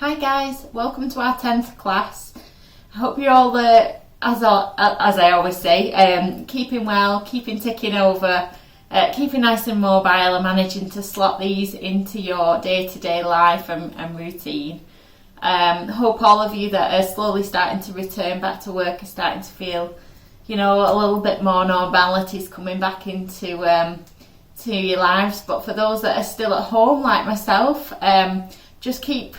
Hi guys, welcome to our 10th class. I hope you're all, as I always say, keeping well, keeping ticking over, keeping nice and mobile and managing to slot these into your day-to-day life and routine. Hope all of you that are slowly starting to return back to work are starting to feel, a little bit more normality is coming back into to your lives. But for those that are still at home, like myself, just keep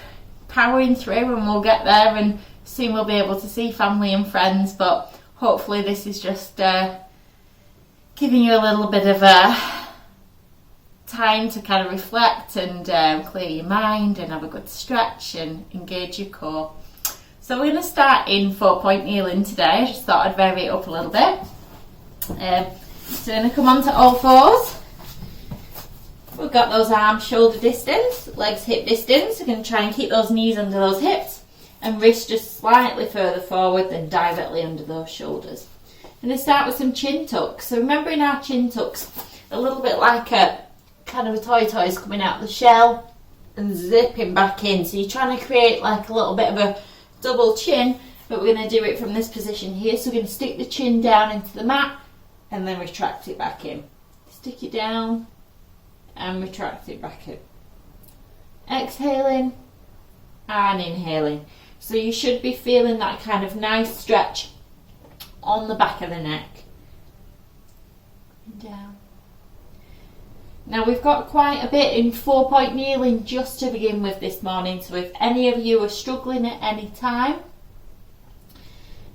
powering through and we'll get there, and soon we'll be able to see family and friends. But hopefully this is just giving you a little bit of time to kind of reflect and clear your mind and have a good stretch and engage your core. So we're going to start in 4-point kneeling today. I just thought I'd vary it up a little bit. So we're going to come onto all fours. We've got those arms shoulder distance, legs hip distance. We're going to try and keep those knees under those hips and wrists just slightly further forward than directly under those shoulders. I'm going to start with some chin tucks. So remembering our chin tucks, a little bit like a kind of a toy is coming out of the shell and zipping back in. So you're trying to create like a little bit of a double chin, but we're going to do it from this position here. So we're going to stick the chin down into the mat and then retract it back in. Stick it down and retract it back in. Exhaling and inhaling. So you should be feeling that kind of nice stretch on the back of the neck. And down. Now we've got quite a bit in 4-point kneeling just to begin with this morning. So if any of you are struggling at any time,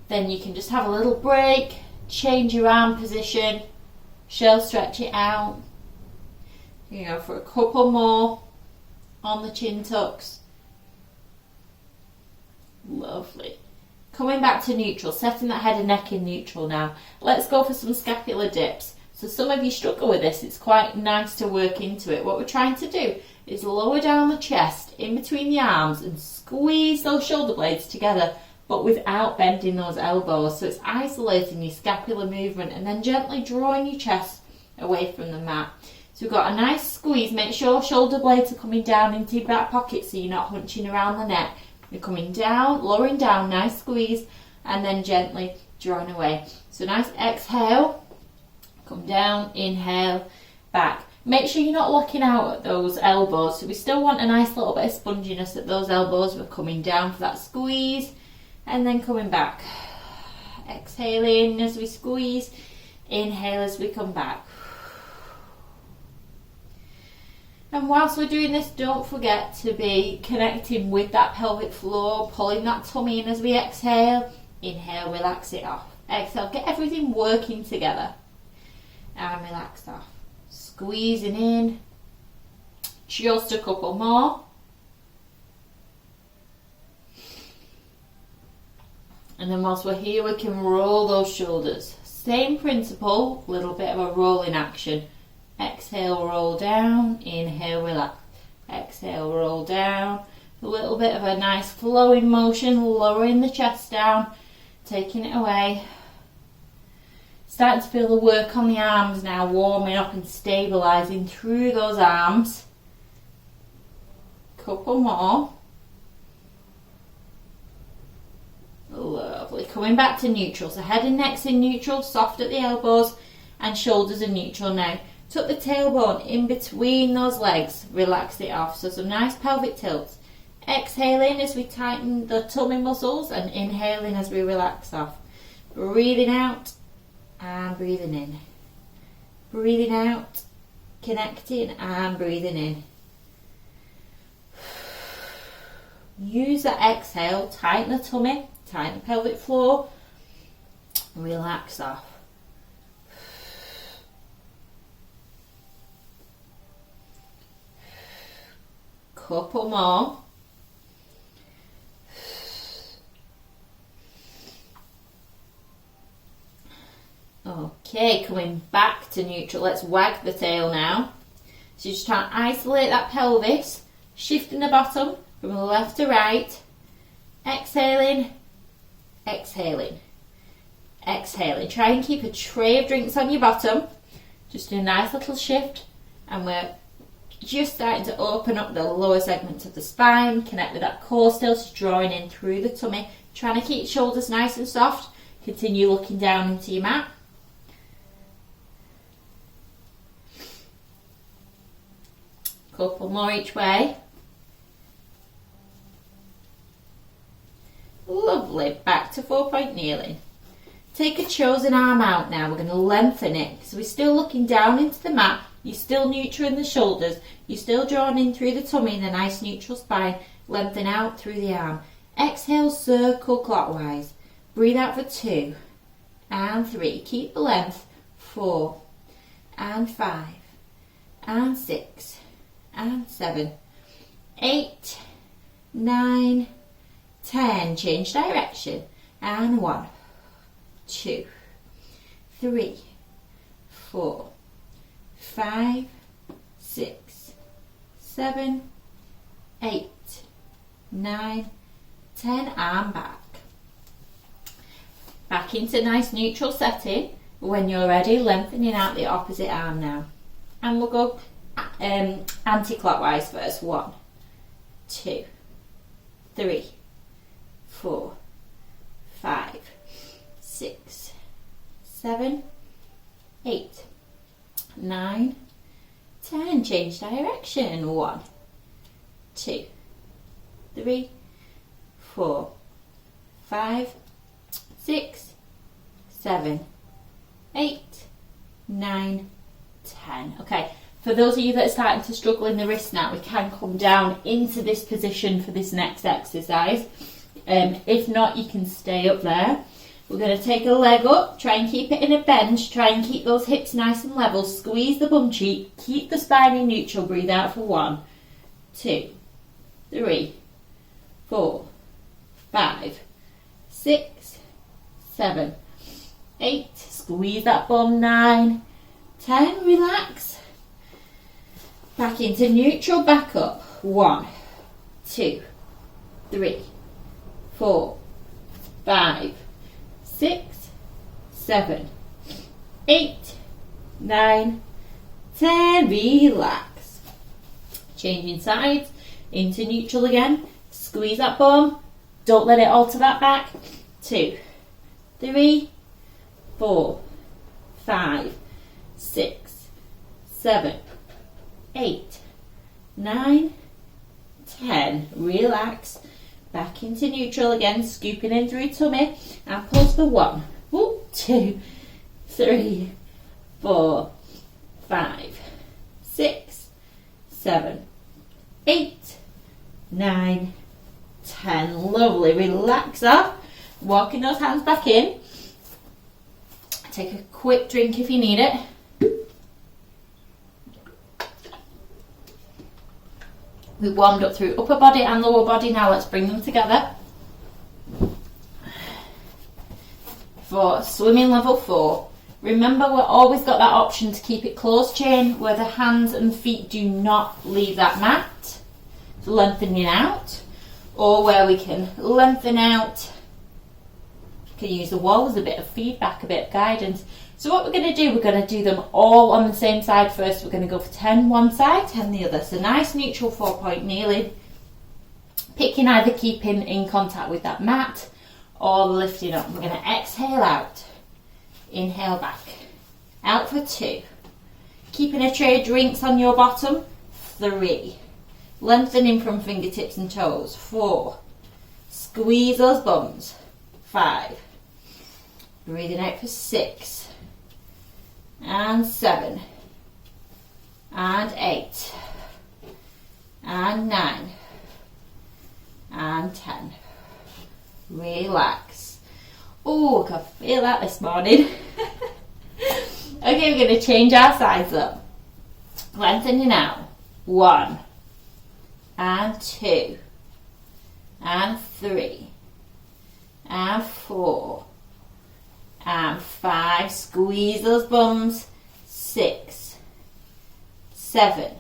then you can just have a little break, change your arm position, shell stretch it out. For a couple more on the chin tucks. Lovely. Coming back to neutral, setting that head and neck in neutral now. Let's go for some scapular dips. So some of you struggle with this. It's quite nice to work into it. What we're trying to do is lower down the chest in between the arms and squeeze those shoulder blades together, but without bending those elbows. So it's isolating your scapular movement and then gently drawing your chest away from the mat. So we've got a nice squeeze. Make sure shoulder blades are coming down into your back pocket so you're not hunching around the neck. You're coming down, lowering down, nice squeeze, and then gently drawing away. So nice exhale, come down, inhale, back. Make sure you're not locking out at those elbows. So we still want a nice little bit of sponginess at those elbows. We're coming down for that squeeze and then coming back. Exhaling as we squeeze, inhale as we come back. And whilst we're doing this, don't forget to be connecting with that pelvic floor, pulling that tummy in as we exhale. Inhale, relax it off. Exhale, get everything working together. And relax off. Squeezing in. Just a couple more. And then whilst we're here, we can roll those shoulders. Same principle, little bit of a rolling action. Exhale, roll down, inhale, relax. Exhale, roll down. A little bit of a nice flowing motion, lowering the chest down, taking it away. Starting to feel the work on the arms now, warming up and stabilising through those arms. Couple more. Lovely. Coming back to neutral. So head and neck's in neutral, soft at the elbows, and shoulders are neutral now. Tuck the tailbone in between those legs, relax it off. So some nice pelvic tilts. Exhaling as we tighten the tummy muscles and inhaling as we relax off. Breathing out and breathing in. Breathing out, connecting and breathing in. Use that exhale, tighten the tummy, tighten the pelvic floor, relax off. Couple more. Okay, coming back to neutral. Let's wag the tail now. So you just try and isolate that pelvis, shifting the bottom from left to right. Exhaling, exhaling, exhaling. Try and keep a tray of drinks on your bottom. Just a nice little shift, and we're just starting to open up the lower segments of the spine, connect with that core still, just drawing in through the tummy, trying to keep shoulders nice and soft. Continue looking down into your mat. Couple more each way. Lovely, back to 4-point kneeling. Take a chosen arm out now, we're going to lengthen it. So we're still looking down into the mat, you're still neutral in the shoulders, you're still drawing in through the tummy in a nice neutral spine, lengthen out through the arm. Exhale, circle clockwise. Breathe out for 2 and 3. Keep the length. 4 and 5 and 6 and 7, 8, 9, 10. Change direction. And 1, 2, 3, 4, 5, 6, 7, 8, 9, 10. Arm back. Back into nice neutral setting. When you're ready, lengthening out the opposite arm now. And we'll go anti-clockwise first. 1, 2, 3, 4, 5, 6, 7, 8, 9, 10. Change direction. 1, 2, 3, 4, 5, 6, 7, 8, 9, 10. Okay, for those of you that are starting to struggle in the wrist now, we can come down into this position for this next exercise. If not, you can stay up there. We're going to take a leg up, try and keep it in a bench, try and keep those hips nice and level, squeeze the bum cheek, keep the spine in neutral, breathe out for 1, 2, 3, 4, 5, 6, 7, 8, squeeze that bum, 9, 10, relax. Back into neutral, back up. 1, 2, 3, 4, 5, 6, 7, 8, 9, 10. Relax. Changing sides into neutral again. Squeeze that bum. Don't let it alter that back. 2, 3, 4, 5, 6, 7, 8, 9, 10. Relax. Back into neutral again, scooping in through tummy and pulse for 1, 2, 3, 4, 5, 6, 7, 8, 9, 10. Lovely. Relax up. Walking those hands back in. Take a quick drink if you need it. We warmed up through upper body and lower body. Now let's bring them together. For swimming level 4, remember we've always got that option to keep it closed chain where the hands and feet do not leave that mat. So lengthening out, or where we can lengthen out. You can use the wall as a bit of feedback, a bit of guidance. So what we're going to do, we're going to do them all on the same side first. We're going to go for 10 one side, 10 the other. So nice neutral 4-point kneeling. Picking either keeping in contact with that mat or lifting up. We're going to exhale out. Inhale back. Out for 2. Keeping a tray of drinks on your bottom. 3. Lengthening from fingertips and toes. 4. Squeeze those bums. 5. Breathing out for 6. And 7. And 8. And 9. And 10. Relax. Oh, I can feel that this morning. Okay, we're going to change our sides up. Lengthening out. 1. And 2. And 3. And 4. And 5. Squeeze those bums. 6. 7.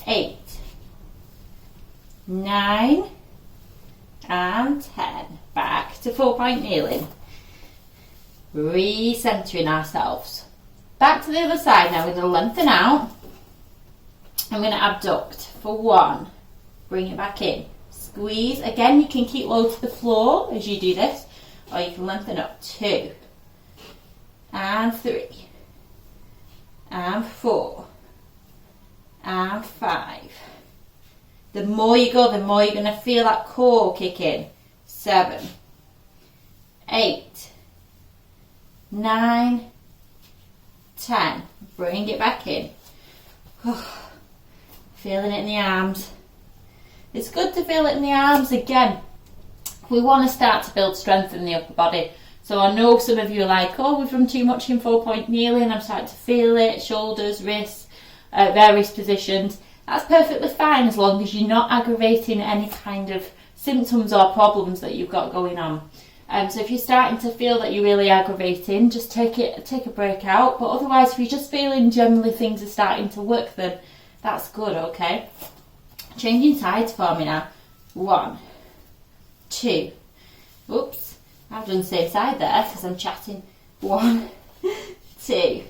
8. 9. And 10. Back to 4-point kneeling. Recentering ourselves. Back to the other side now. We're going to lengthen out. I'm going to abduct for 1, bring it back in, squeeze. Again, you can keep low to the floor as you do this, or you can lengthen up. 2 and 3 and 4 and 5. The more you go, the more you're going to feel that core kick in. 7, 8, 9, 10. Bring it back in. Feeling it in the arms. It's good to feel it in the arms again. We want to start to build strength in the upper body. So I know some of you are like, oh, we've done too much in 4-point kneeling. I'm starting to feel it. Shoulders, wrists, various positions. That's perfectly fine as long as you're not aggravating any kind of symptoms or problems that you've got going on. So if you're starting to feel that you're really aggravating, just take a break out. But otherwise, if you're just feeling generally things are starting to work, then that's good, okay? Changing sides for me now. 1, 2. Oops, I've done the same side there because I'm chatting. 1, 2,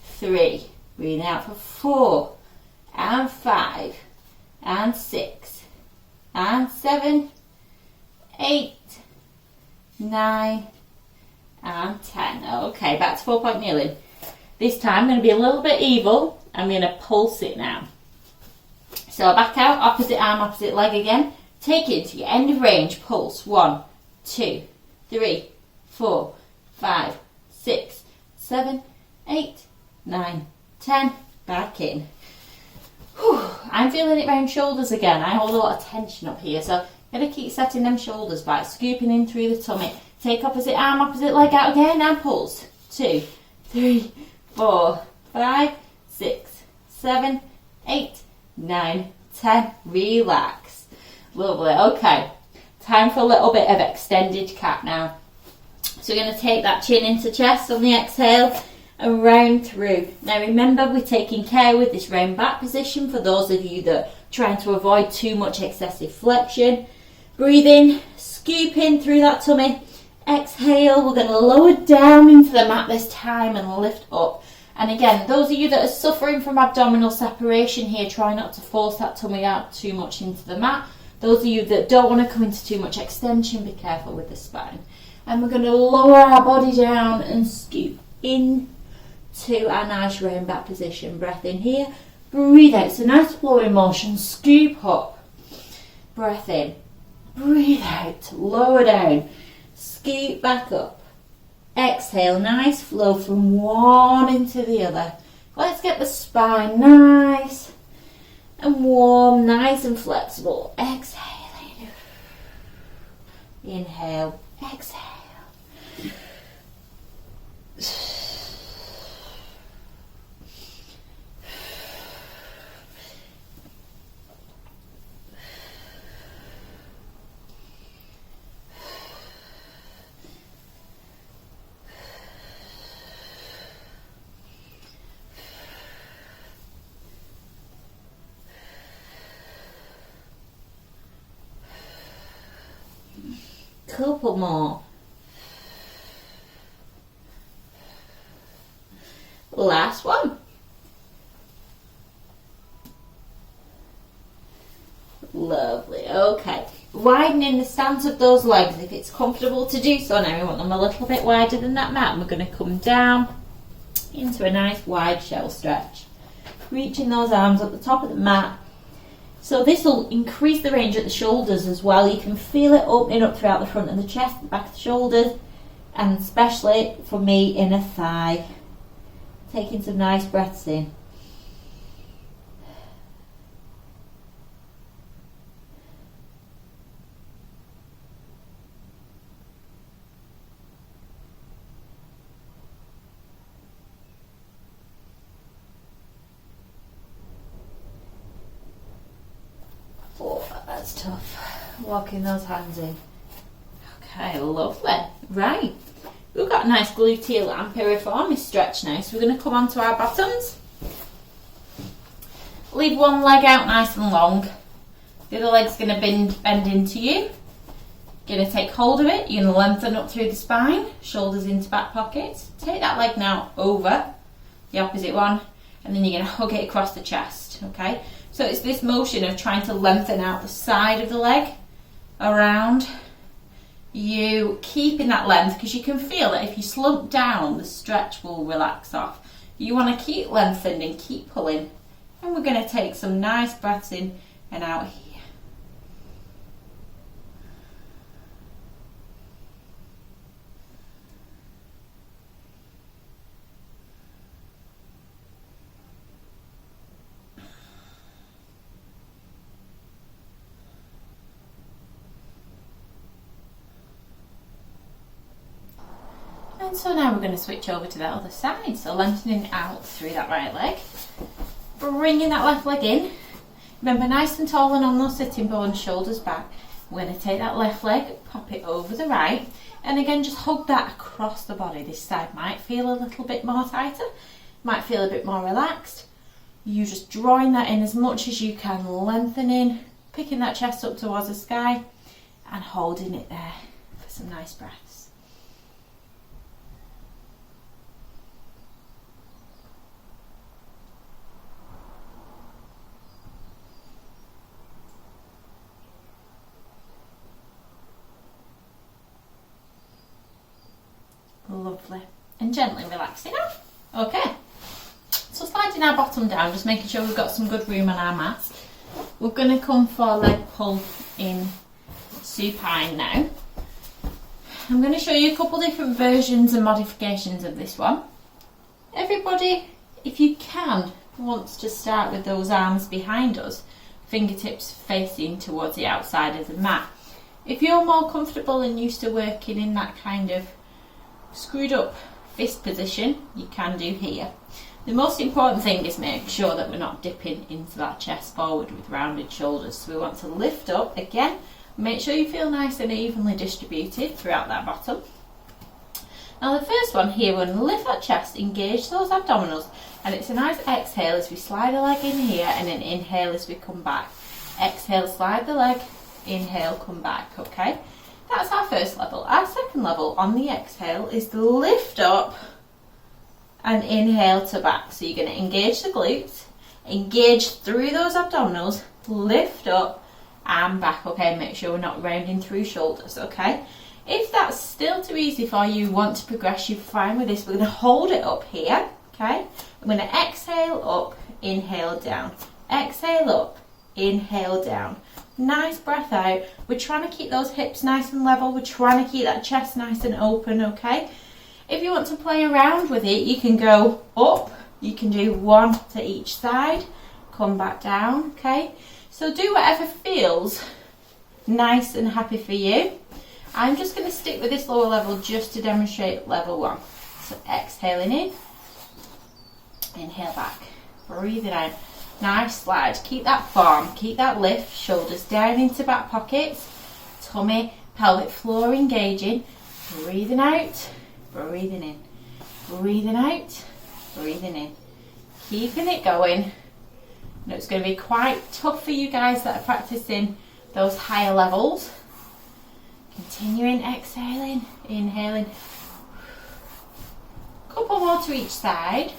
3. Breathing out for 4 and 5 and 6 and 7, 8, 9 and 10. Okay, back to 4-point kneeling. This time I'm going to be a little bit evil. I'm going to pulse it now. So back out, opposite arm, opposite leg again. Take it to your end of range. Pulse. 1, 2, 3, 4, 5, 6, 7, 8, 9, 10. Back in. Whew. I'm feeling it around shoulders again. I hold a lot of tension up here, so I'm going to keep setting them shoulders back, scooping in through the tummy. Take opposite arm, opposite leg out again, and pulse. 2, 3, 4, 5, 6, 7, 8, 9, 10. Relax. Lovely. Okay. Time for a little bit of extended cat now. So we're going to take that chin into chest on the exhale and round through. Now remember, we're taking care with this round back position for those of you that are trying to avoid too much excessive flexion. Breathe in, scoop in through that tummy. Exhale, we're going to lower down into the mat this time and lift up. And again, those of you that are suffering from abdominal separation here, try not to force that tummy out too much into the mat. Those of you that don't want to come into too much extension, be careful with the spine. And we're going to lower our body down and scoop in to our nice round back position. Breath in here, breathe out. So nice flowing motion, scoop up. Breath in, breathe out, lower down, scoop back up. Exhale, nice flow from one into the other. Let's get the spine nice and warm, nice and flexible. Exhaling. Inhale, exhale. Couple more. Last one. Lovely. Okay. Widening the stance of those legs if it's comfortable to do so. Now we want them a little bit wider than that mat. And we're going to come down into a nice wide shell stretch. Reaching those arms up the top of the mat. So this will increase the range at the shoulders as well. You can feel it opening up throughout the front of the chest, the back of the shoulders, and especially for me, inner thigh. Taking some nice breaths in. That's tough. Walking those hands in. Okay, lovely. Right. We've got a nice gluteal and piriformis stretch now. So we're going to come onto our bottoms. Leave one leg out nice and long. The other leg's going to bend into you. You're going to take hold of it. You're going to lengthen up through the spine. Shoulders into back pockets. Take that leg now over the opposite one. And then you're going to hug it across the chest. lift, okay? So it's this motion of trying to lengthen out the side of the leg around. You keeping that length, because you can feel that if you slump down, the stretch will relax off. You want to keep lengthening, keep pulling. And we're going to take some nice breaths in and out here. And so now we're going to switch over to that other side. So lengthening out through that right leg. Bringing that left leg in. Remember, nice and tall and on those sitting bones, shoulders back. We're going to take that left leg, pop it over the right. And again, just hug that across the body. This side might feel a little bit more tighter. Might feel a bit more relaxed. You just drawing that in as much as you can, lengthening, picking that chest up towards the sky and holding it there for some nice breaths. Lovely. And gently relaxing off. Okay. So sliding our bottom down, just making sure we've got some good room on our mats. We're going to come for leg pull in supine now. I'm going to show you a couple different versions and modifications of this one. Everybody, if you can, wants to start with those arms behind us, fingertips facing towards the outside of the mat. If you're more comfortable and used to working in that kind of screwed up fist position, you can do here. The most important thing is make sure that we're not dipping into that chest forward with rounded shoulders. So we want to lift up again, make sure you feel nice and evenly distributed throughout that bottom. Now the first one here, we're going to lift that chest, engage those abdominals, and it's a nice exhale as we slide the leg in here and then inhale as we come back. Exhale, slide the leg, inhale, come back, okay? That's our first level. Our second level on the exhale is the lift up and inhale to back. So you're going to engage the glutes, engage through those abdominals, lift up and back, okay? Make sure we're not rounding through shoulders, okay? If that's still too easy for you, want to progress, you're fine with this. We're going to hold it up here, okay? I'm going to exhale up, inhale down. Exhale up, inhale down. Nice breath out. We're trying to keep those hips nice and level. We're trying to keep that chest nice and open, okay? If you want to play around with it, you can go up. You can do one to each side. Come back down, okay? So do whatever feels nice and happy for you. I'm just going to stick with this lower level just to demonstrate level one. So exhaling in, inhale back, breathing out. Nice slide. Keep that form, keep that lift, shoulders down into back pockets, tummy, pelvic floor engaging, breathing out, breathing in, breathing out, breathing in. Keeping it going. I know it's going to be quite tough for you guys that are practicing those higher levels. Continuing, exhaling, inhaling. Couple more to each side.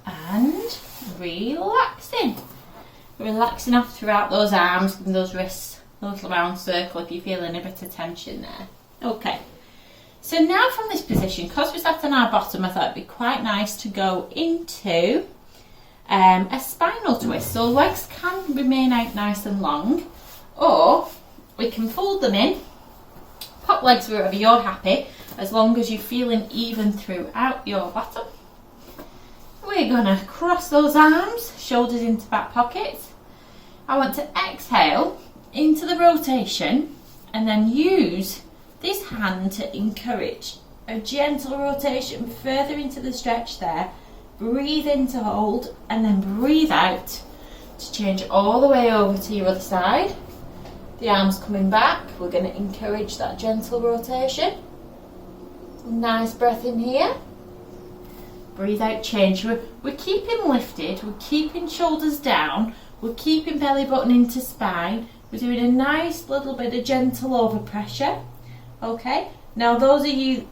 And relaxing. Relaxing off throughout those arms, giving those wrists a little round circle if you're feeling a bit of tension there. Okay, so now from this position, because we're sat on our bottom, I thought it'd be quite nice to go into a spinal twist. So legs can remain out nice and long, or we can fold them in, pop legs wherever you're happy, as long as you're feeling even throughout your bottom. We're going to cross those arms, shoulders into back pockets. I want to exhale into the rotation and then use this hand to encourage a gentle rotation further into the stretch there. Breathe in to hold and then breathe out to change all the way over to your other side. The arms coming back. We're going to encourage that gentle rotation. Nice breath in here. Breathe out, change. We're keeping lifted, we're keeping shoulders down, we're keeping belly button into spine. We're doing a nice little bit of gentle overpressure. Okay, now those of you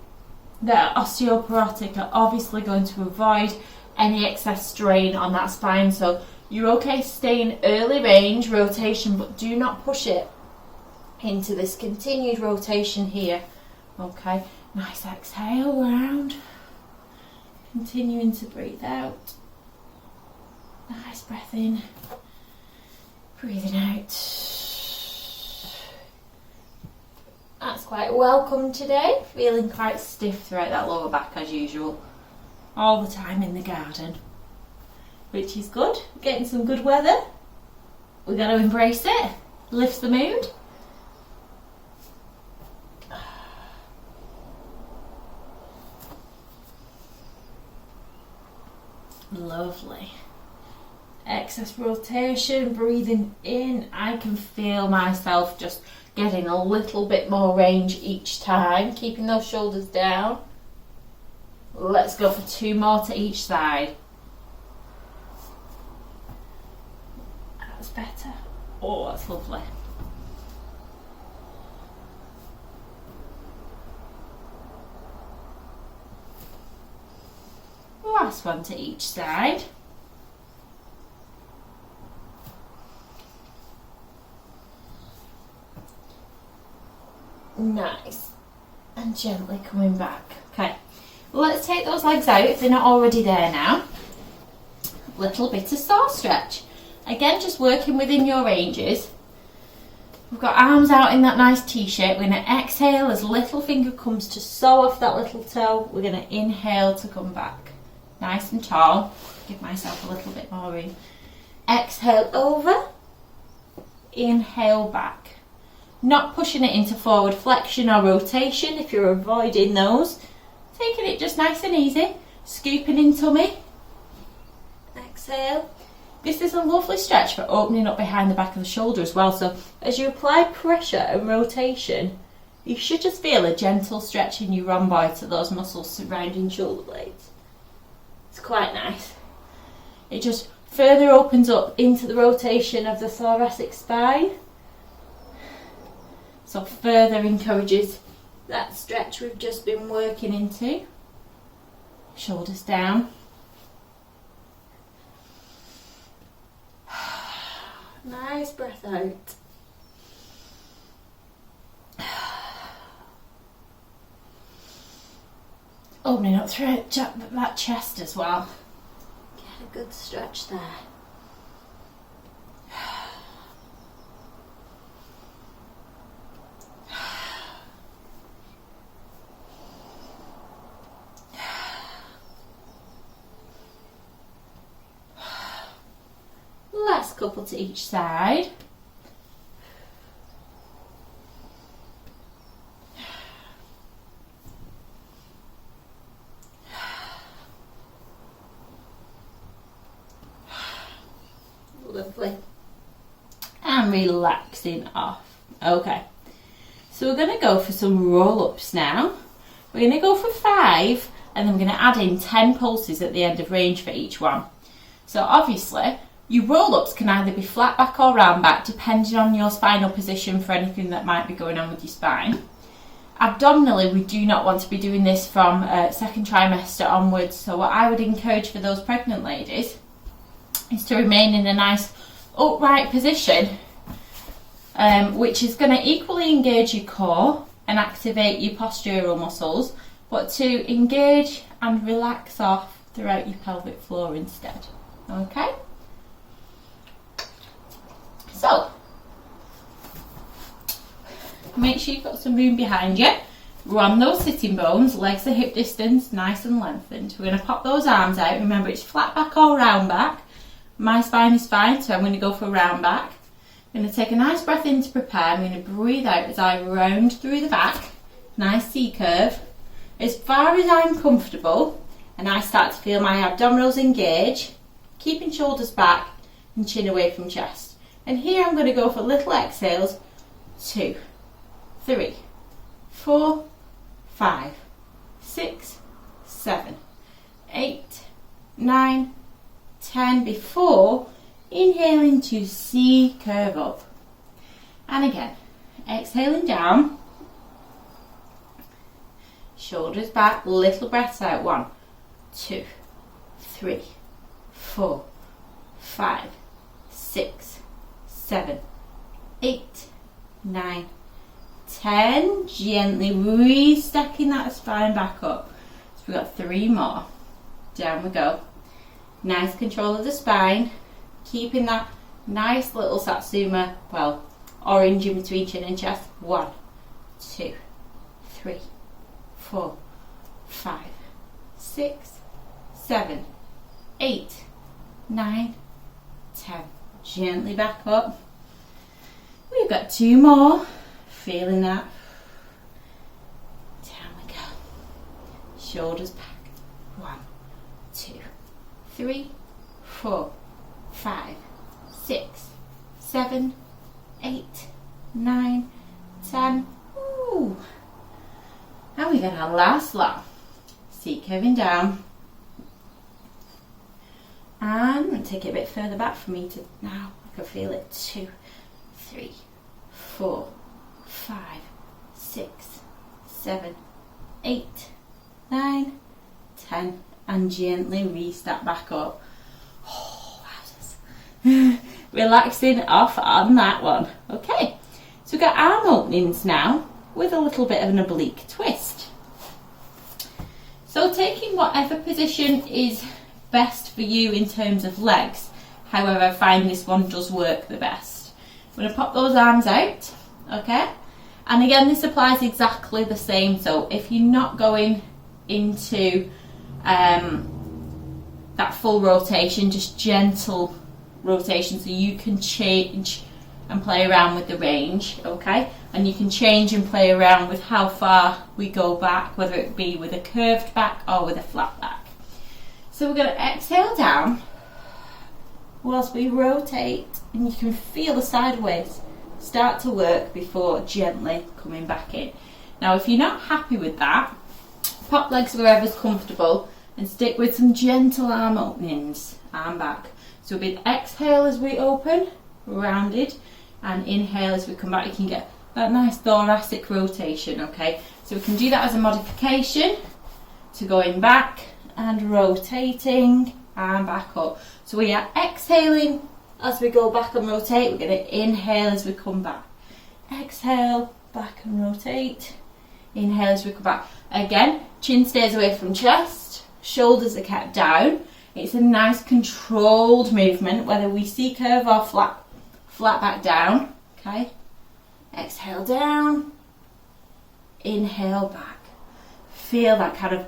that are osteoporotic are obviously going to avoid any excess strain on that spine. So you're okay to stay in early range rotation, but do not push it into this continued rotation here. Okay, nice exhale round. Continuing to breathe out. Nice breath in. Breathing out. That's quite welcome today. Feeling quite stiff throughout that lower back as usual. All the time in the garden, which is good. Getting some good weather. We've got to embrace it. Lifts the mood. Lovely. Excess rotation, breathing in. I can feel myself just getting a little bit more range each time, keeping those shoulders down. Let's go for 2 more to each side. That's better. Oh, that's lovely. Last one to each side. Nice. And gently coming back. Okay, let's take those legs out if they're not already there now. Little bit of saw stretch. Again, just working within your ranges. We've got arms out in that nice T-shape. We're going to exhale as little finger comes to saw off that little toe. We're going to inhale to come back. Nice and tall. Give myself a little bit more room. Exhale over. Inhale back. Not pushing it into forward flexion or rotation if you're avoiding those. Taking it just nice and easy. Scooping in tummy. Exhale. This is a lovely stretch for opening up behind the back of the shoulder as well. So as you apply pressure and rotation, you should just feel a gentle stretch in your rhomboid to those muscles surrounding shoulder blades. It's quite nice. It just further opens up into the rotation of the thoracic spine. So further encourages that stretch we've just been working into. Shoulders down. Nice breath out. Opening up through that chest as well. Get a good stretch there. Last couple to each side. Lovely. And relaxing off. Okay. So we're going to go for some roll-ups now. We're going to go for 5 and then we're going to add in 10 pulses at the end of range for each one. So obviously, your roll-ups can either be flat back or round back depending on your spinal position for anything that might be going on with your spine. Abdominally, we do not want to be doing this from second trimester onwards. So what I would encourage for those pregnant ladies is to remain in a nice upright position, which is going to equally engage your core and activate your postural muscles, but to engage and relax off throughout your pelvic floor instead. Okay? So, make sure you've got some room behind you. We're on those sitting bones, legs are hip distance, nice and lengthened. We're going to pop those arms out. Remember, it's flat back or round back. My spine is fine, so I'm going to go for a round back. I'm going to take a nice breath in to prepare. I'm going to breathe out as I round through the back. Nice C-curve. As far as I'm comfortable, and I start to feel my abdominals engage, keeping shoulders back and chin away from chest. And here I'm going to go for little exhales. 2, 3, 4, 5, 6, 7, 8, 9, 10 before inhaling to C curve up. And again, exhaling down. shoulders back, little breaths out. 1, 2, 3, 4, 5, 6, 7, 8, 9, 10. Gently restacking that spine back up. So we've got 3 more. Down we go. Nice control of the spine, keeping that nice little Satsuma, well, orange in between chin and chest. 1, 2, 3, 4, 5, 6, 7, 8, 9, 10. Gently back up. We've got 2 more. Feeling that. Down we go. Shoulders back. 1, 2, 3, 4, 5, 6, 7, 8, 9, 10. Ooh. And we got our last lot. Seat curving down. And I'm going to take it a bit further back for me to now. I can feel it. 2, 3, 4, 5, 6, 7, 8, 9, 10. And gently restart back up. Oh, wowzers. Relaxing off on that one. Okay, so we've got arm openings now with a little bit of an oblique twist. So taking whatever position is best for you in terms of legs. However, I find this one does work the best. I'm going to pop those arms out, okay? And again, this applies exactly the same. So if you're not going into that full rotation, just gentle rotation, so you can change and play around with the range, okay? And you can change and play around with how far we go back, whether it be with a curved back or with a flat back. So we're going to exhale down whilst we rotate, and you can feel the sideways start to work before gently coming back in. Now if you're not happy with that, pop legs wherever's comfortable and stick with some gentle arm openings, arm back. So a big exhale as we open, rounded, and inhale as we come back. You can get that nice thoracic rotation, okay? So we can do that as a modification to going back and rotating and back up. So we are exhaling as we go back and rotate. We're going to inhale as we come back. Exhale, back and rotate. Inhale as we come back. Again, chin stays away from chest, shoulders are kept down. It's a nice controlled movement, whether we see curve or flat back down, okay? Exhale down, inhale back. Feel that kind of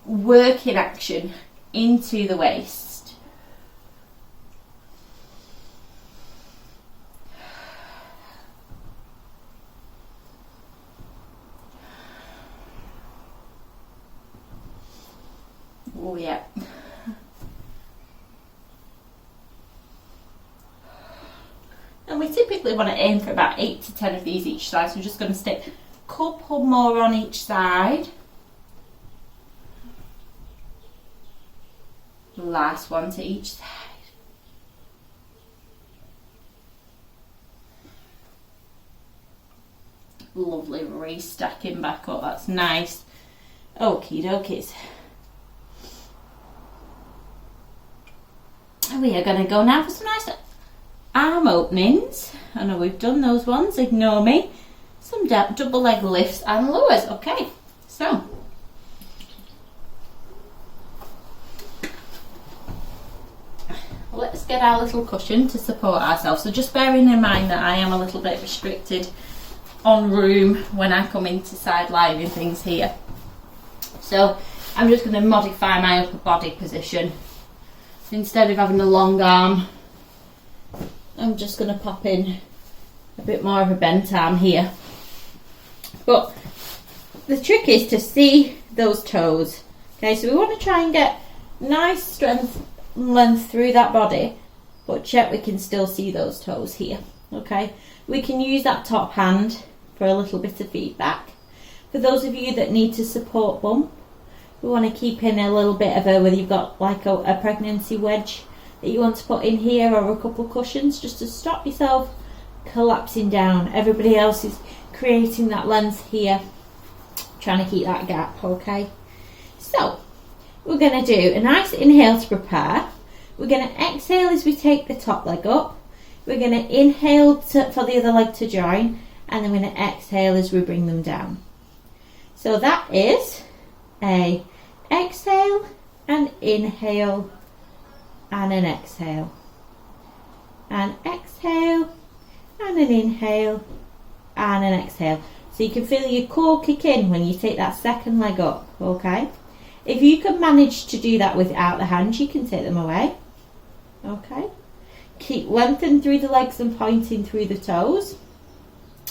working action into the waist. Oh yeah. And we typically want to aim for about 8 to 10 of these each side, so we're just going to stick a couple more on each side. Last one to each side. Lovely, restacking back up, that's nice. Okie dokies. And we are going to go now for some nice arm openings. I know we've done those ones, ignore me. Some double leg lifts and lowers. Okay, so let's get our little cushion to support ourselves. So just bearing in mind that I am a little bit restricted on room when I come into side lying things here. So I'm just going to modify my upper body position. Instead of having a long arm, I'm just going to pop in a bit more of a bent arm here. But the trick is to see those toes. Okay, so we want to try and get nice strength and length through that body, but check we can still see those toes here. Okay, we can use that top hand for a little bit of feedback. For those of you that need to support bump, we want to keep in a little bit of whether you've got like a pregnancy wedge that you want to put in here, or a couple of cushions, just to stop yourself collapsing down. Everybody else is creating that length here trying to keep that gap, okay? So, we're going to do a nice inhale to prepare. We're going to exhale as we take the top leg up. We're going to inhale for the other leg to join, and then we're going to exhale as we bring them down. So that is a exhale, an inhale, and an exhale. An exhale, and an inhale, and an exhale. So you can feel your core kick in when you take that second leg up, okay? If you can manage to do that without the hands, you can take them away, okay? Keep lengthening through the legs and pointing through the toes.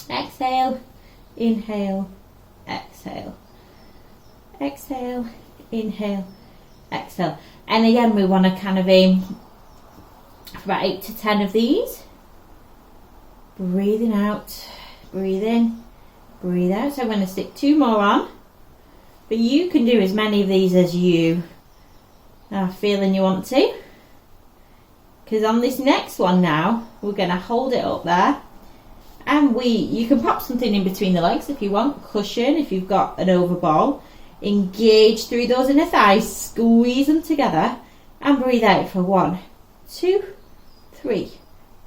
Exhale, inhale, exhale. Exhale, inhale, exhale. And again, we want to kind of aim for about 8 to 10 of these. Breathing out, breathe in, breathe out. So I'm going to stick 2 more on. But you can do as many of these as you are feeling you want to. Because on this next one now, we're going to hold it up there. And you can pop something in between the legs if you want. Cushion, if you've got an overball. Engage through those inner thighs. Squeeze them together. And breathe out for 1, 2, 3,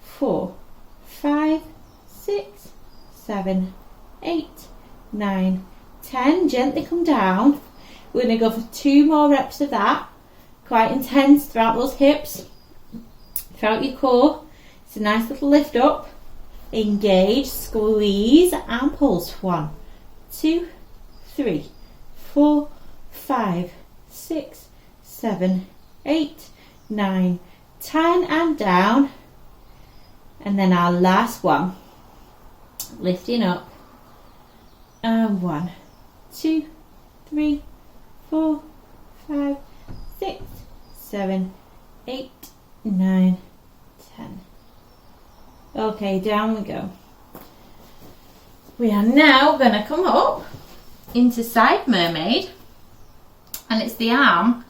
4, 5, 6, 7, 8, 9, 10. Gently come down. We're going to go for 2 more reps of that. Quite intense throughout those hips. Throughout your core. It's a nice little lift up. Engage, squeeze and pulse. 1, 2, 3, 4, 5, 6, 7, 8, 9, 10 and down. And then our last one. Lifting up. And 1, 2, 3, 4, 5, 6, 7, 8, 9, 10. Okay, down we go. We are now going to come up into side mermaid, and it's the arm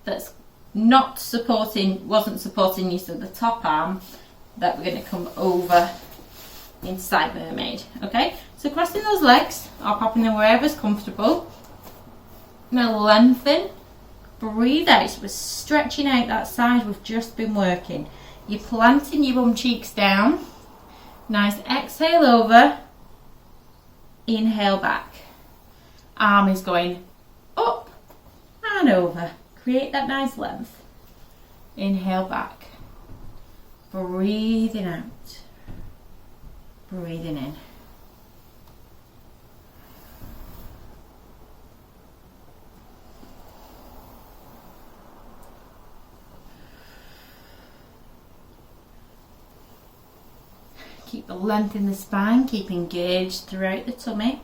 that's wasn't supporting you, so the top arm that we're going to come over into side mermaid. Okay, so crossing those legs or popping them wherever's comfortable. I'm going to lengthen, breathe out. So we're stretching out that side we've just been working. You're planting your bum cheeks down. Nice exhale over. Inhale back. Arm is going up and over. Create that nice length. Inhale back. Breathing out. Breathing in. Keep the length in the spine, keep engaged throughout the tummy.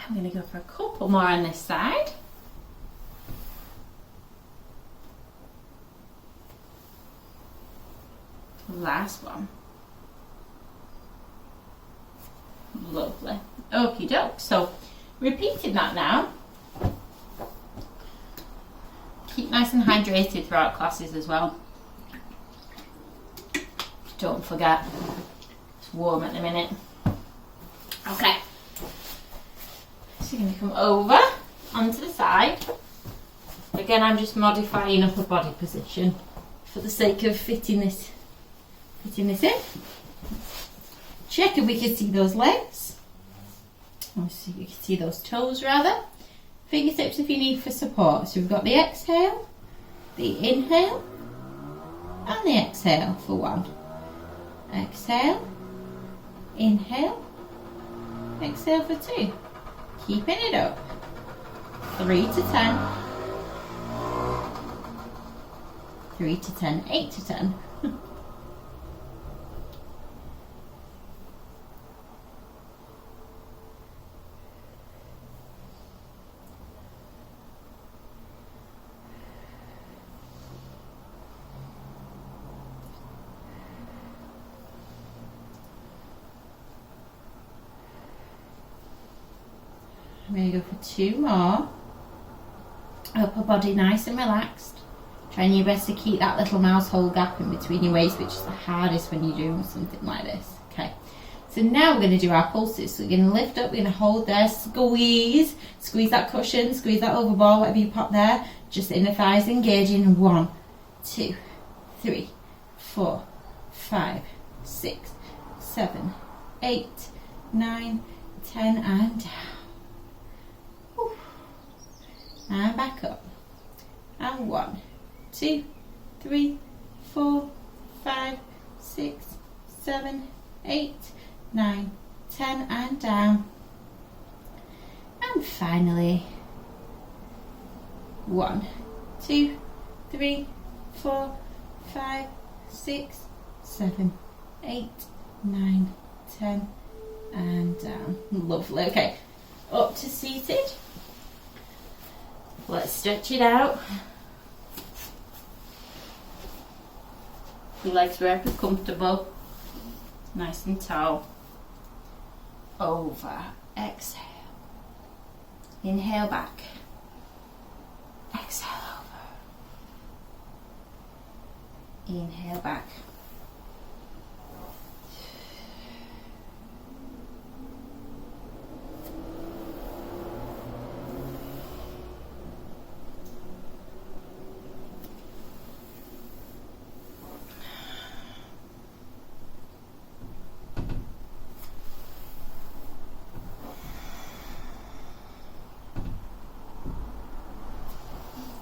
I'm going to go for a couple more on this side. Last one. Lovely. Okie doke. So, repeating that now. Keep nice and hydrated throughout classes as well. Don't forget, it's warm at the minute. Okay. So you're going to come over onto the side. Again, I'm just modifying upper body position for the sake of fitting this in. Check if we can see those legs. Let's see if we can see those toes rather. Fingertips if you need for support. So we've got the exhale, the inhale, and the exhale for 1. Exhale, inhale, exhale for 2. Keeping it up. 3 to 10. 3 to 10, 8 to 10. I'm going to go for 2 more. Upper body nice and relaxed. Trying your best to keep that little mouse hole gap in between your waist, which is the hardest when you're doing something like this. Okay, So now we're going to do our pulses. So we're going to lift up, we're going to hold there, squeeze that cushion, squeeze that overball, whatever you pop there. Just inner thighs engaging. 1, 2, 3, 4, 5, 6, 7, 8, 9, 10, and down. Whew. And back up. And 1, 2, 3, 4, 5, 6, 7, 8, 9, 10, and down. And finally, 1, 2, 3, 4, 5, 6, 7, 8, 9, 10, and down. Lovely. Okay, up to seated. Let's stretch it out. Your legs wherever comfortable. Nice and tall. Over. Exhale. Inhale back. Exhale over. Inhale back.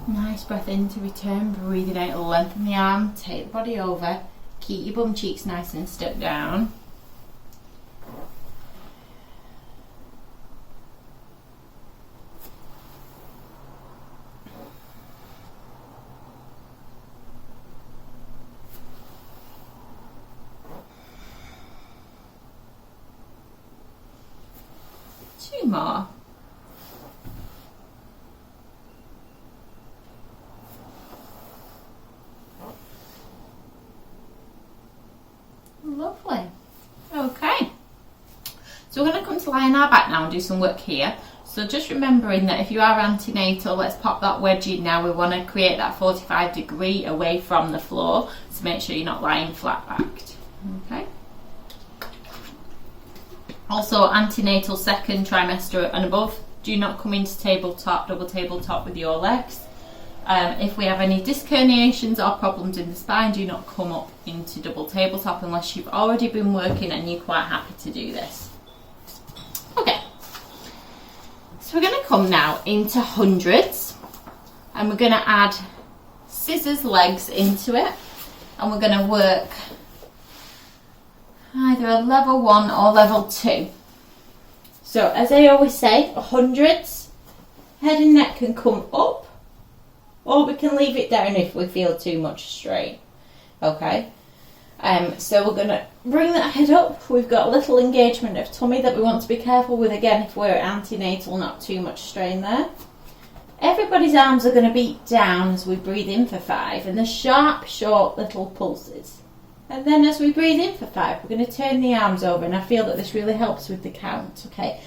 Nice breath in to return, breathing out, lengthen the arm, take the body over, keep your bum cheeks nice and stuck down. Two more. Lovely. Okay. So we're going to come to lie on our back now and do some work here. So just remembering that if you are antenatal, let's pop that wedge in now. We want to create that 45-degree away from the floor. So make sure you're not lying flat backed. Okay. Also, antenatal second trimester and above, do not come into tabletop, double tabletop with your legs. If we have any disc herniations or problems in the spine, do not come up into double tabletop unless you've already been working and you're quite happy to do this. Okay, so we're going to come now into hundreds and we're going to add scissors legs into it, and we're going to work either a level 1 or level 2. So as I always say, hundreds, head and neck can come up, or we can leave it down if we feel too much strain. Okay, so we're going to bring that head up. We've got a little engagement of tummy that we want to be careful with. Again, if we're antenatal, not too much strain there. Everybody's arms are going to beat down as we breathe in for 5, and the sharp, short little pulses. And then as we breathe in for 5, we're going to turn the arms over, and I feel that this really helps with the count. Okay,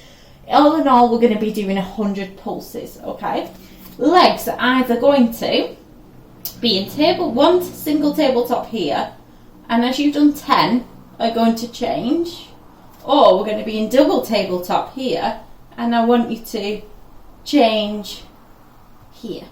all in all, we're going to be doing 100 pulses. Okay. Legs are either going to be in one single tabletop here, and as you've done 10 are going to change, or we're going to be in double tabletop here, and I want you to change here.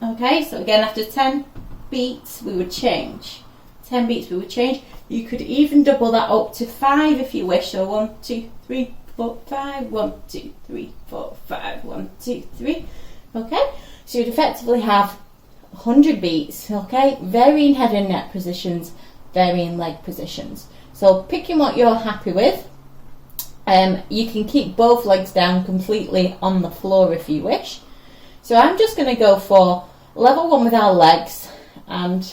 Okay, so again, after 10 beats we would change. 10 beats we would change. You could even double that up to 5 if you wish. So 1, 2, 3, 4, 5. 1, 2, 3, 4, 5. 1, 2, 3. Okay, so you'd effectively have 100 beats. Okay, varying head and neck positions, varying leg positions. So picking what you're happy with. You can keep both legs down completely on the floor if you wish. So I'm just going to go for level 1 with our legs and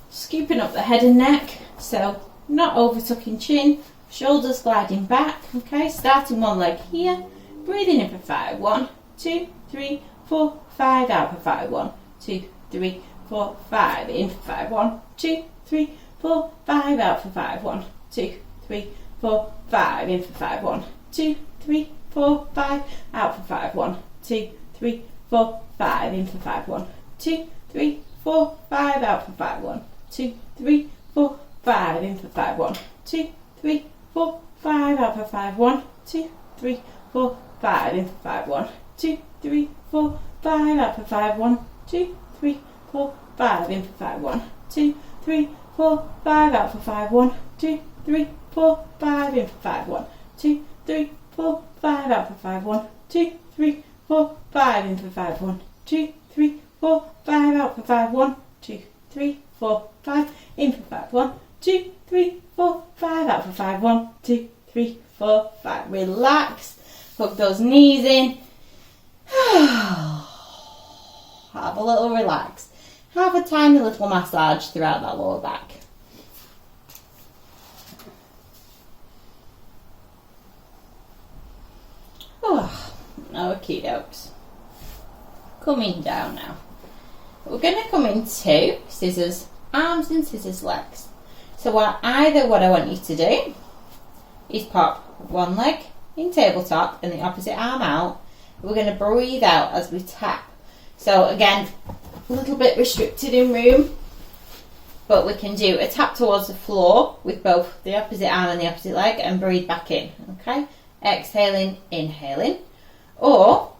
scooping up the head and neck. So not over tucking chin, shoulders gliding back. Okay, starting one leg here, breathing in for 5. 1, 2, 3, 4, 5, out for 5. 1, 2, 3, 4, 5, in for 5. 1, 2, 3, 4, 5, out for 5. 1, 2, 3, 4, 5, in for 5. 1, 2, 3, 4, 5, out for 5. 1, 2, 3, 4, 5, in for 5. 1, 2, 3, 4, 5, out for 5. 1, 2, 3, 4, 5, in for 5. 1, 2, 3, 4, 5, out for 5, 1, 2, 3, 4, 5, in for 5, 1, 2, 3, 4, 5, out for 5, 1, 2, 3, 4, 5, in for 5, 1, 2, 3, 4, 5, out for 5, 1, 2, 3, 4, 5, in for 5, 1, 2, 3, 4, 5, out for 5, 1, 2, 3, 4, 5, in for 5, 1, 2, 3, 4, 5, out for 5, 1, 2, 3, 4, 5, in for 5, 1, 2, 3, 4, 5, out for 5, 1, 2, 3, 4, 5. Relax, hook those knees in. Have a little relax. Have a tiny little massage throughout that lower back. Oh, okie dokes. Coming down now. We're going to come into scissors arms and scissors legs. So what I want you to do is pop one leg in tabletop and the opposite arm out. We're going to breathe out as we tap. So again, a little bit restricted in room, but we can do a tap towards the floor with both the opposite arm and the opposite leg and breathe back in. Okay, exhaling, inhaling. Or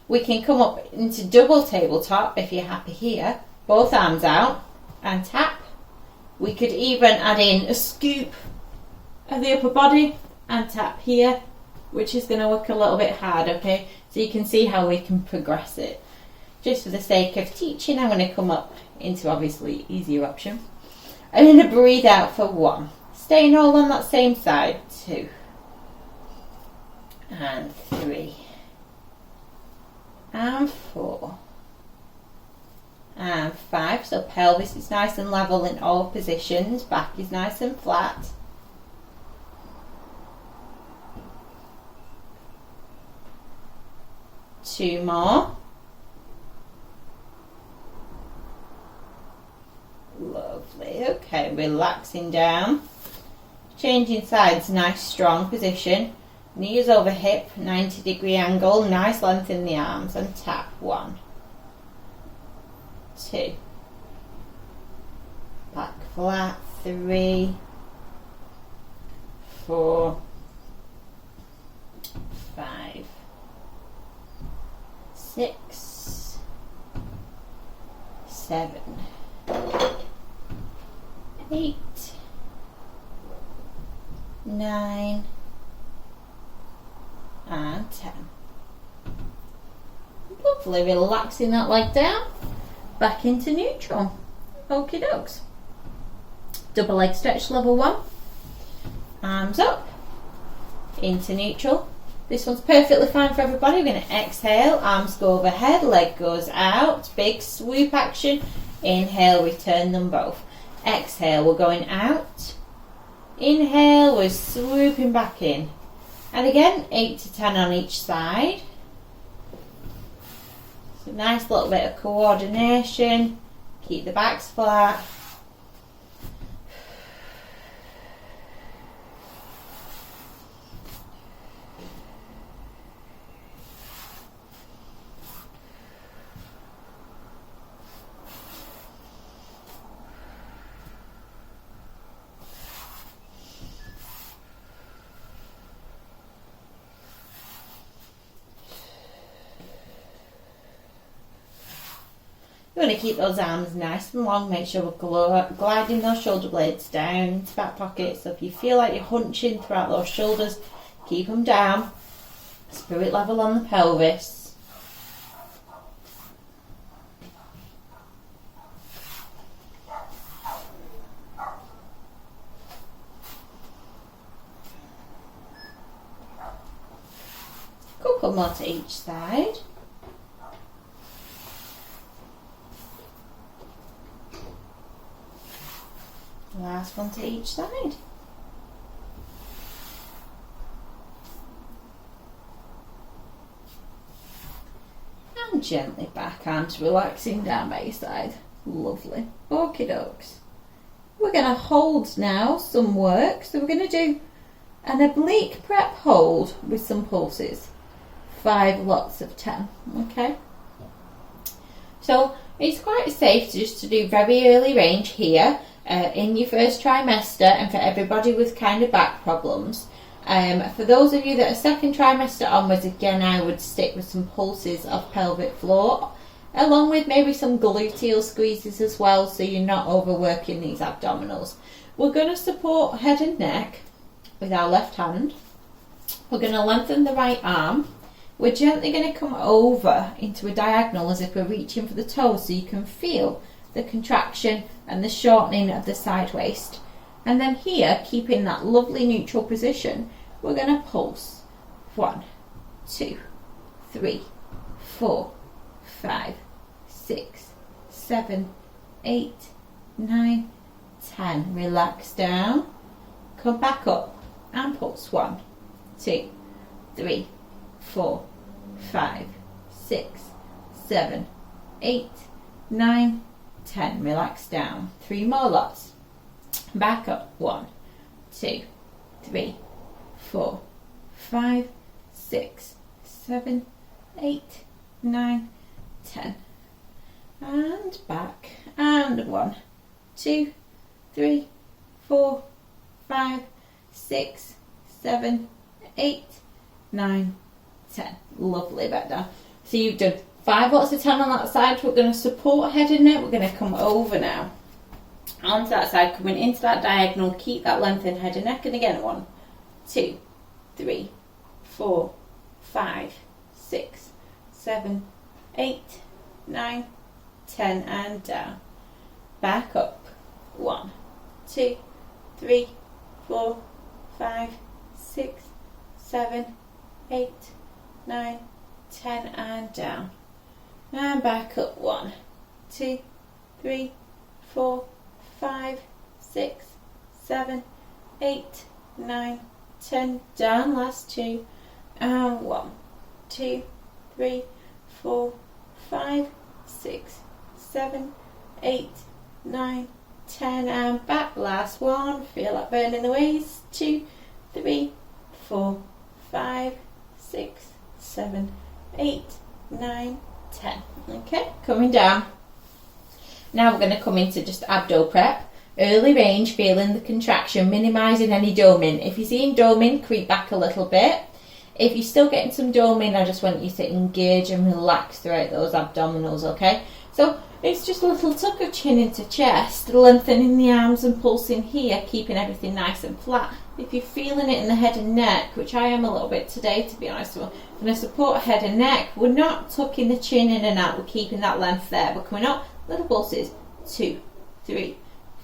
we can come up into double tabletop if you're happy here, both arms out and tap. We could even add in a scoop of the upper body and tap here, which is going to work a little bit hard, okay? So you can see how we can progress it. Just for the sake of teaching, I'm going to come up into obviously easier option. I'm going to breathe out for 1. Staying all on that same side. 2. And 3. And 4. And 5. So pelvis is nice and level in all positions. Back is nice and flat. 2 more. Lovely. Okay, relaxing down. Changing sides, nice strong position. Knees over hip, 90-degree angle, nice length in the arms, and tap. 1, 2. Back flat. 3, 4, 5, 6, 7, 8, 9, and 10. Lovely, relaxing that leg down, back into neutral. Okie dokes. Double leg stretch level 1. Arms up, into neutral. This one's perfectly fine for everybody. We're going to exhale, arms go overhead, leg goes out, big swoop action. Inhale, return them both. Exhale, we're going out. Inhale, we're swooping back in. And again, 8 to 10 on each side. So nice little bit of coordination. Keep the backs flat. You want to keep those arms nice and long. Make sure we're gliding those shoulder blades down into back pockets. So if you feel like you're hunching throughout those shoulders, keep them down. Spirit level on the pelvis. Couple more to each side. Last one to each side. And gently back, arms relaxing down by your side. Lovely. Okie dokes. We're going to hold now some work. So we're going to do an oblique prep hold with some pulses. 5 lots of 10. Okay. So it's quite safe just to do very early range here. In your first trimester, and for everybody with kind of back problems, For those of you that are second trimester onwards, again, I would stick with some pulses of pelvic floor, along with maybe some gluteal squeezes as well, so you're not overworking these abdominals. We're going to support head and neck with our left hand. We're going to lengthen the right arm. We're gently going to come over into a diagonal as if we're reaching for the toes, so you can feel the contraction and the shortening of the side waist. And then here, keeping that lovely neutral position, we're going to pulse 1, 2, 3, 4, 5, 6, 7, 8, 9, 10. Relax down, come back up and pulse 1, 2, 3, 4, 5, 6, 7, 8, 9, 10. Relax down. 3 more lots. Back up. 1, 2, 3, 4, 5, 6, 7, 8, 9, 10. And back. And 1, 2, 3, 4, 5, 6, 7, 8, 9, 10. Lovely, back down. So you've done 5 lots of 10 on that side. We're going to support head and neck. We're going to come over now onto that side, coming into that diagonal. Keep that length in head and neck. And again, 1, 2, 3, 4, 5, 6, 7, 8, 9, 10, and down. Back up. 1, 2, 3, 4, 5, 6, 7, 8, 9, 10, and down. And back up. 1, 2, 3, 4, 5, 6, 7, 8, 9, 10. Down. Last 2. And 1, 2, 3, 4, 5, 6, 7, 8, 9, 10. And back. Last 1. Feel that burn in the waist. 2, 3, 4, 5, 6, 7, 8, 9, 10. Okay, coming down. Now we're going to come into just abdo prep. Early range, feeling the contraction, minimising any doming. If you're seeing doming, creep back a little bit. If you're still getting some doming, I just want you to engage and relax throughout those abdominals, okay? So it's just a little tuck of chin into chest, lengthening the arms and pulsing here, keeping everything nice and flat. If you're feeling it in the head and neck, which I am a little bit today, to be honest, we're going to support head and neck. We're not tucking the chin in and out, we're keeping that length there. We're coming up, little pulses, 2, 3,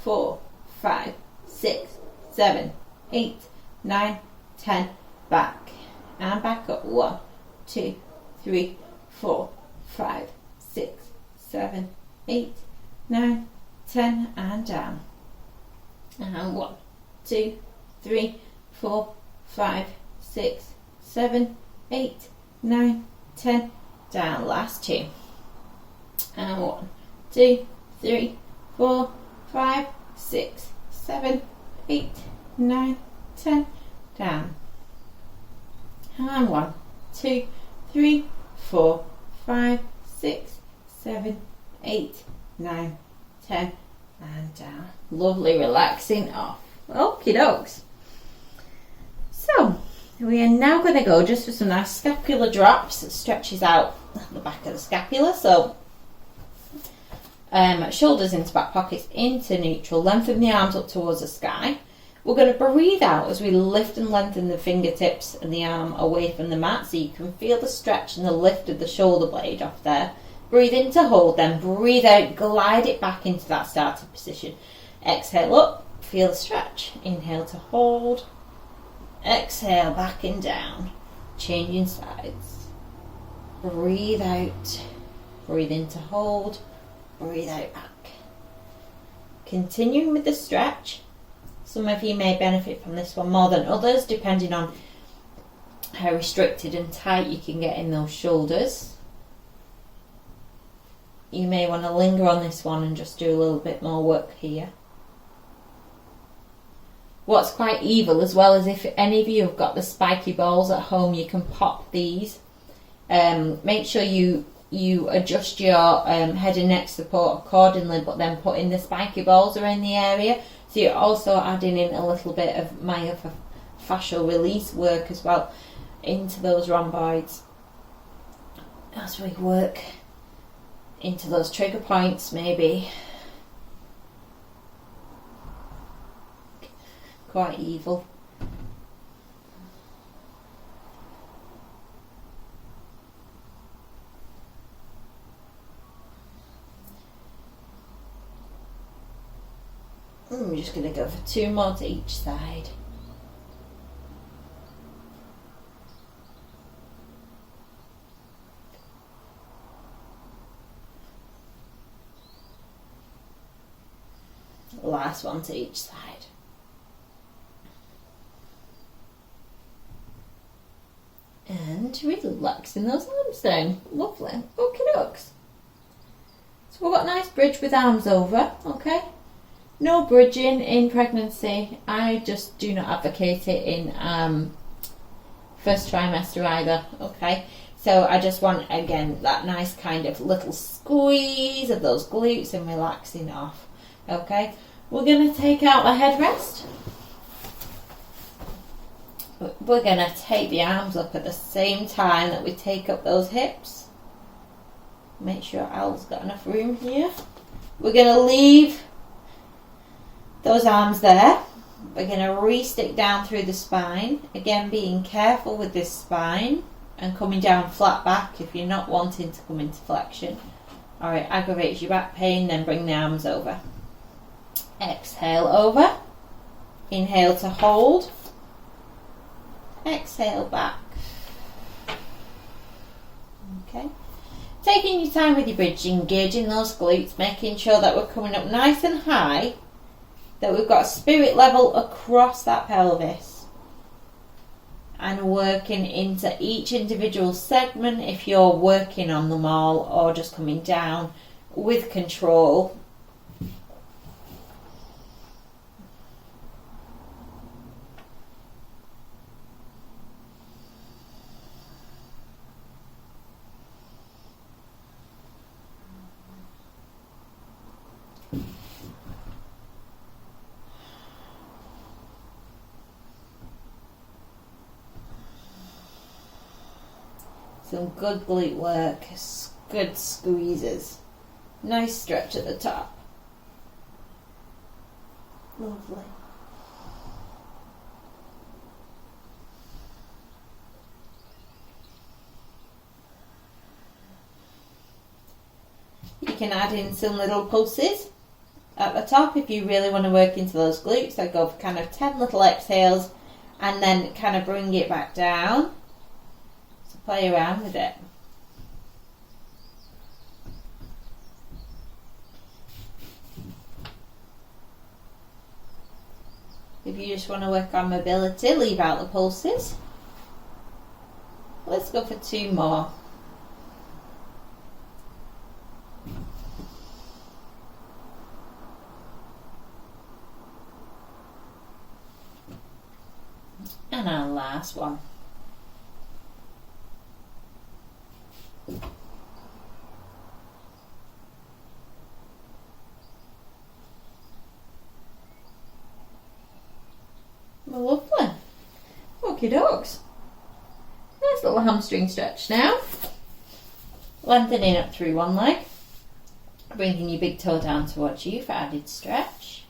4, 5, 6, 7, 8, 9, 10, back. And back up. 1, 2, 3, 4, 5, 6, 7, 8, 9, 10, and down. And 1, 2, 3, 4, 5, 6, 7, 8, 9, 10, down. Last 2. And 1, 2, 3, 4, 5, 6, 7, 8, 9, 10, down. And 1, 2, 3, 4, 5, 6, 7, 8, 9, 10, and down. Lovely, relaxing off. Okie dokes. So we are now going to go just for some nice scapular drops. It stretches out the back of the scapula. So shoulders into back pockets, into neutral. Lengthen the arms up towards the sky. We're going to breathe out as we lift and lengthen the fingertips and the arm away from the mat, so you can feel the stretch and the lift of the shoulder blade off there. Breathe in to hold, then breathe out, glide it back into that starting position. Exhale up, feel the stretch. Inhale to hold. Exhale, back and down. Changing sides. Breathe out. Breathe in to hold. Breathe out back. Continuing with the stretch. Some of you may benefit from this one more than others, depending on how restricted and tight you can get in those shoulders. You may want to linger on this one and just do a little bit more work here. What's quite evil as well is if any of you have got the spiky balls at home, you can pop these. Make sure you adjust your head and neck support accordingly, but then put in the spiky balls around the area. So you're also adding in a little bit of fascial release work as well into those rhomboids as we work into those trigger points, maybe quite evil. I'm just going to go for 2 more to each side. Last one to each side. And relaxing those arms down. Lovely. Okie dokes. So we've got a nice bridge with arms over, okay? No bridging in pregnancy. I just do not advocate it in first trimester either, okay? So I just want, again, that nice kind of little squeeze of those glutes and relaxing off, okay? We're going to take out the headrest. We're going to take the arms up at the same time that we take up those hips. Make sure Al's got enough room here. We're going to leave those arms there. We're going to re-stick down through the spine. Again, being careful with this spine and coming down flat back if you're not wanting to come into flexion. Or it aggravates your back pain, then bring the arms over. Exhale over. Inhale to hold. Exhale back. Okay. Taking your time with your bridge, engaging those glutes, making sure that we're coming up nice and high, that we've got spirit level across that pelvis, and working into each individual segment if you're working on them all, or just coming down with control. Some good glute work, good squeezes, nice stretch at the top. Lovely. You can add in some little pulses at the top if you really want to work into those glutes. I go for kind of 10 little exhales and then kind of bring it back down. Play around with it. If you just want to work on mobility, leave out the pulses. Let's go for 2 more. And our last one. Well, lovely. Okie dokes. Nice little hamstring stretch now. Lengthening up through one leg. Bringing your big toe down towards you for added stretch.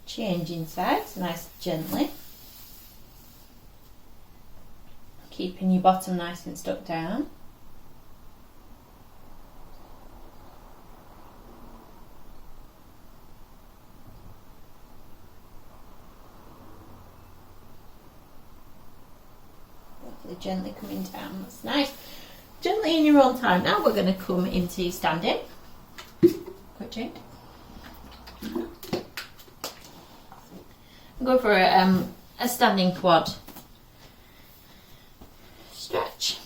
Changing sides, nice gently. Keeping your bottom nice and stuck down. Lovely, gently coming down, that's nice. Gently in your own time. Now we're going to come into standing. Quick change. Go for a standing quad stretch.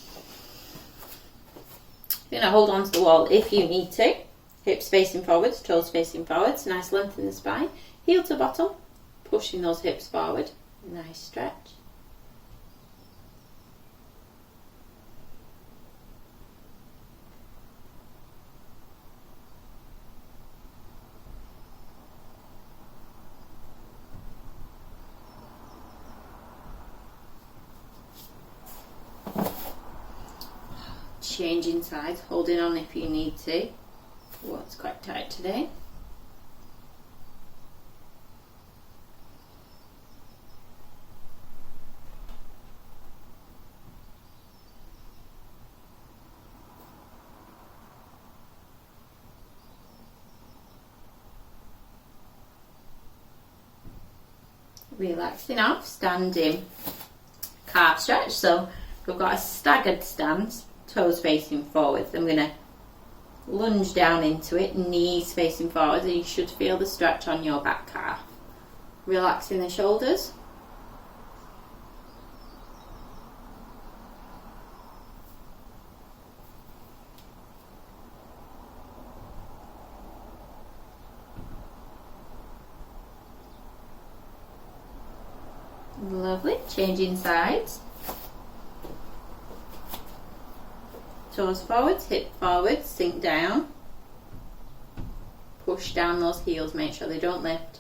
You're going to hold on to the wall if you need to. Hips facing forwards, toes facing forwards. Nice length in the spine. Heel to bottom. pushing those hips forward. Nice stretch. Changing sides, holding on if you need to. Oh, it's quite tight today. Relaxing off, standing calf stretch. So we've got a staggered stance, toes facing forwards. I'm going to lunge down into it, knees facing forwards, and you should feel the stretch on your back calf. Relaxing the shoulders. Lovely. Changing sides. Toes forwards, hip forwards, sink down. Push down those heels, make sure they don't lift.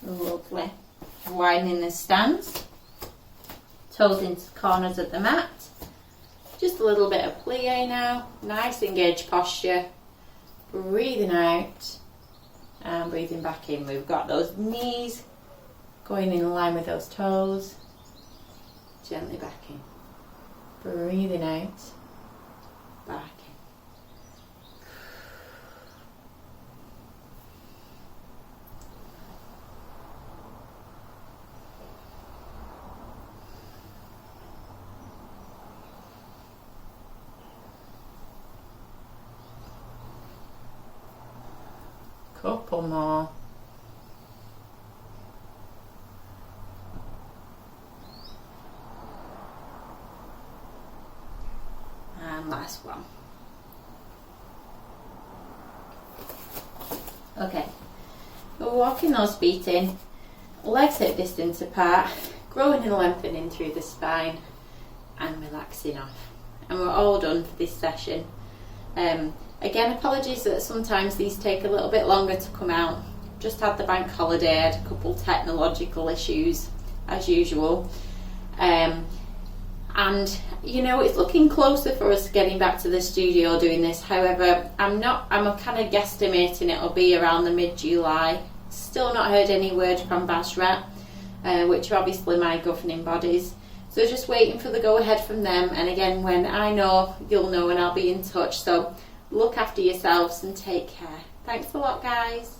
Lovely. Widening the stance. Toes into corners of the mat. Just a little bit of plie now. Nice engaged posture. Breathing out and breathing back in. We've got those knees going in line with those toes. Gently back in. Breathing out. Back in. Couple more. And last one. Okay, we're walking those feet in, legs hip distance apart, growing and lengthening through the spine and relaxing off. And we're all done for this session. Again, apologies that sometimes these take a little bit longer to come out. Just had the bank holiday, had a couple technological issues as usual. And you know, it's looking closer for us getting back to the studio doing this. However, I'm kind of guesstimating it'll be around the mid-July. Still not heard any word from BASRET, which are obviously my governing bodies. So just waiting for the go-ahead from them. And again, when I know, you'll know, and I'll be in touch. So look after yourselves and take care. Thanks a lot, guys.